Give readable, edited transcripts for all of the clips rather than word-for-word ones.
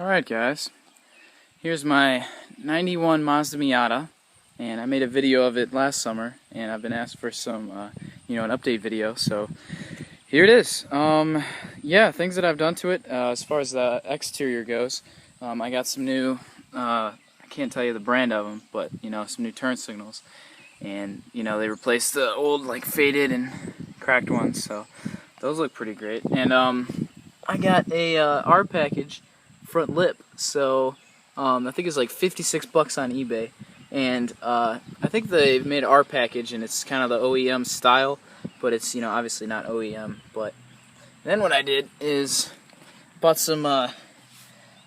Alright guys, here's my 91 Mazda Miata, and I made a video of it last summer, and I've been asked for some, an update video, so here it is. Yeah, things that I've done to it, as far as the exterior goes, I got some new, I can't tell you the brand of them, but, some new turn signals, and, they replaced the old, faded and cracked ones, so those look pretty great, and, I got a, R package front lip, so I think it's like 56 bucks on eBay, and I think they've made an R package and it's kind of the OEM style, but it's obviously not OEM. But then what I did is bought some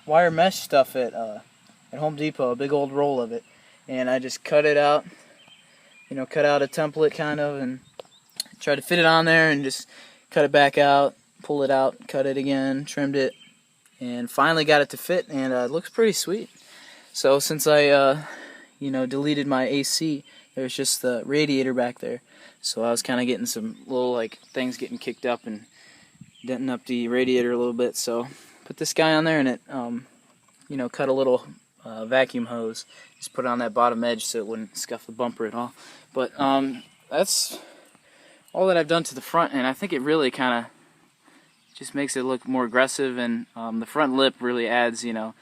wire mesh stuff at Home Depot, a big old roll of it, and I just cut it out, cut out a template kind of, and tried to fit it on there and just cut it back out, pull it out, cut it again, trimmed it, and finally got it to fit, and it looks pretty sweet. So since I deleted my AC, there's just the radiator back there, so I was kind of getting some little things getting kicked up and denting up the radiator a little bit, so put this guy on there, and it cut a little vacuum hose, just put it on that bottom edge so it wouldn't scuff the bumper at all. But that's all that I've done to the front, and I think it really kind of just makes it look more aggressive, and the front lip really adds, a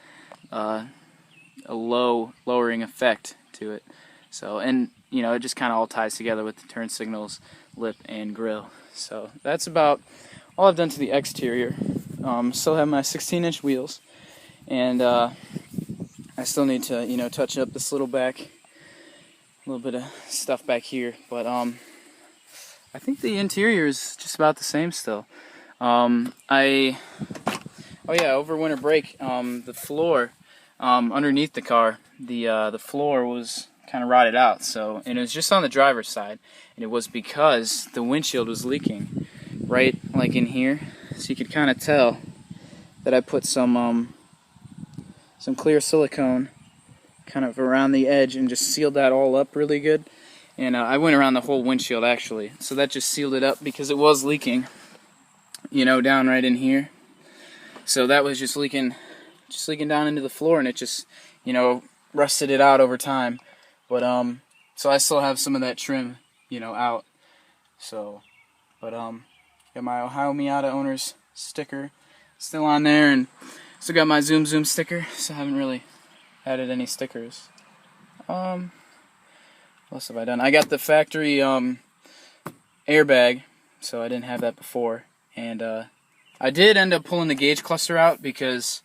lowering effect to it. So, and it just kind of all ties together with the turn signals, lip, and grill. So that's about all I've done to the exterior. Still have my 16-inch wheels, and I still need to, touch up this little bit of stuff back here. But I think the interior is just about the same still. Over winter break, the floor underneath the car, the floor was kind of rotted out. So, and it was just on the driver's side, and it was because the windshield was leaking, right, in here. So you could kind of tell that I put some clear silicone kind of around the edge and just sealed that all up really good. And I went around the whole windshield actually, so that just sealed it up because it was leaking. Down right in here. So that was just leaking down into the floor, and it just, rusted it out over time. But so I still have some of that trim, out. So, but got my Ohio Miata owner's sticker still on there, and still got my Zoom sticker. So I haven't really added any stickers. What else have I done? I got the factory airbag, so I didn't have that before. And I did end up pulling the gauge cluster out because,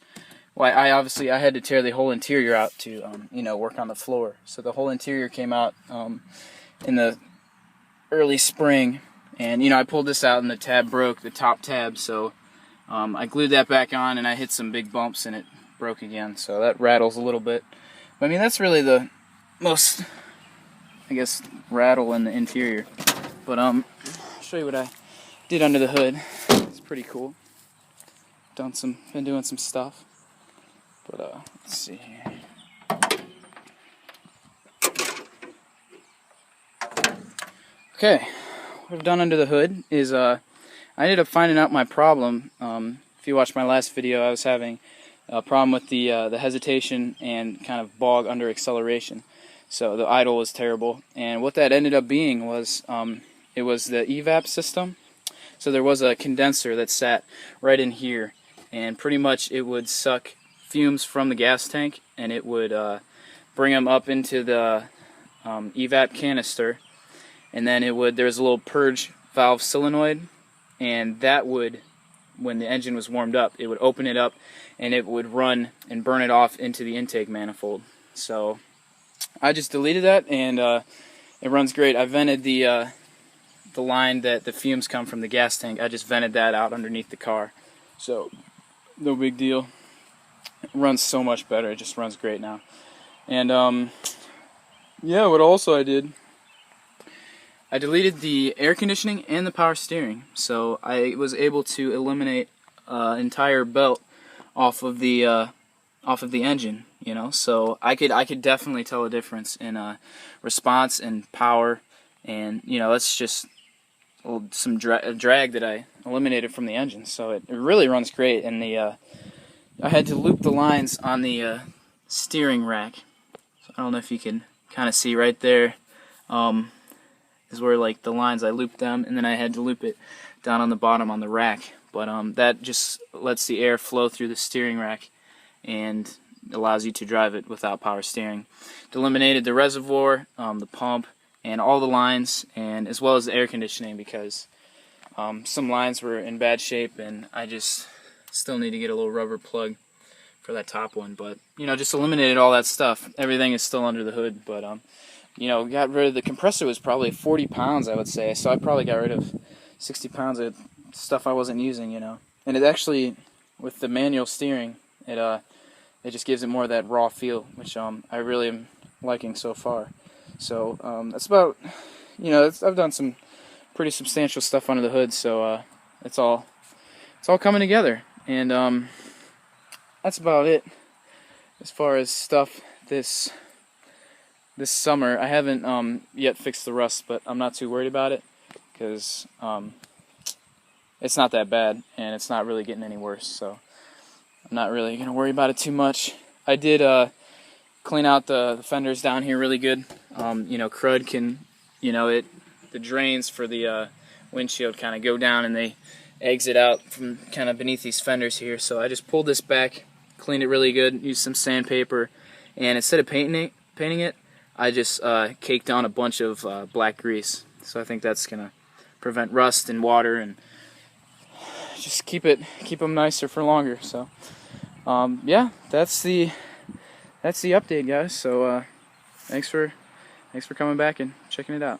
I had to tear the whole interior out to, work on the floor. So the whole interior came out in the early spring, and I pulled this out and the tab broke, the top tab. So I glued that back on, and I hit some big bumps and it broke again. So that rattles a little bit. But, that's really the most, rattle in the interior. But I'll show you what I did under the hood. It's pretty cool. Been doing some stuff. But let's see here. Okay, what I've done under the hood is I ended up finding out my problem. If you watched my last video, I was having a problem with the hesitation and kind of bog under acceleration. So the idle was terrible, and what that ended up being was it was the evap system. So there was a condenser that sat right in here, and pretty much it would suck fumes from the gas tank, and it would bring them up into the evap canister, and then there was a little purge valve solenoid, and that would, when the engine was warmed up, it would open it up, and it would run and burn it off into the intake manifold. So I just deleted that, and it runs great. I vented the line that the fumes come from the gas tank. I just vented that out underneath the car, so no big deal. It runs so much better. It just runs great now. And what also I did, I deleted the air conditioning and the power steering, so I was able to eliminate entire belt off of the engine. So I could definitely tell a difference in response and power, and that's just some drag that I eliminated from the engine. So it really runs great, and the I had to loop the lines on the steering rack. So I don't know if you can kind of see right there. Is where like the lines, I looped them, and then I had to loop it down on the bottom on the rack. But that just lets the air flow through the steering rack and allows you to drive it without power steering. It eliminated the reservoir, the pump, and all the lines, and as well as the air conditioning, because some lines were in bad shape, and I just still need to get a little rubber plug for that top one. But just eliminated all that stuff. Everything is still under the hood, but got rid of the compressor. Was probably 40 pounds, I would say. So I probably got rid of 60 pounds of stuff I wasn't using, And it actually, with the manual steering, it just gives it more of that raw feel, which I really am liking so far. So that's about, I've done some pretty substantial stuff under the hood, so it's all coming together, and that's about it as far as stuff this summer. I haven't yet fixed the rust, but I'm not too worried about it because it's not that bad, and it's not really getting any worse, so I'm not really going to worry about it too much. I did clean out the fenders down here really good. Crud can, the drains for the windshield kind of go down and they exit out from kind of beneath these fenders here. So I just pulled this back, cleaned it really good, used some sandpaper, and instead of painting it, I just caked on a bunch of black grease. So I think that's going to prevent rust and water and just keep them nicer for longer. So yeah, that's the update, guys. So thanks for coming back and checking it out.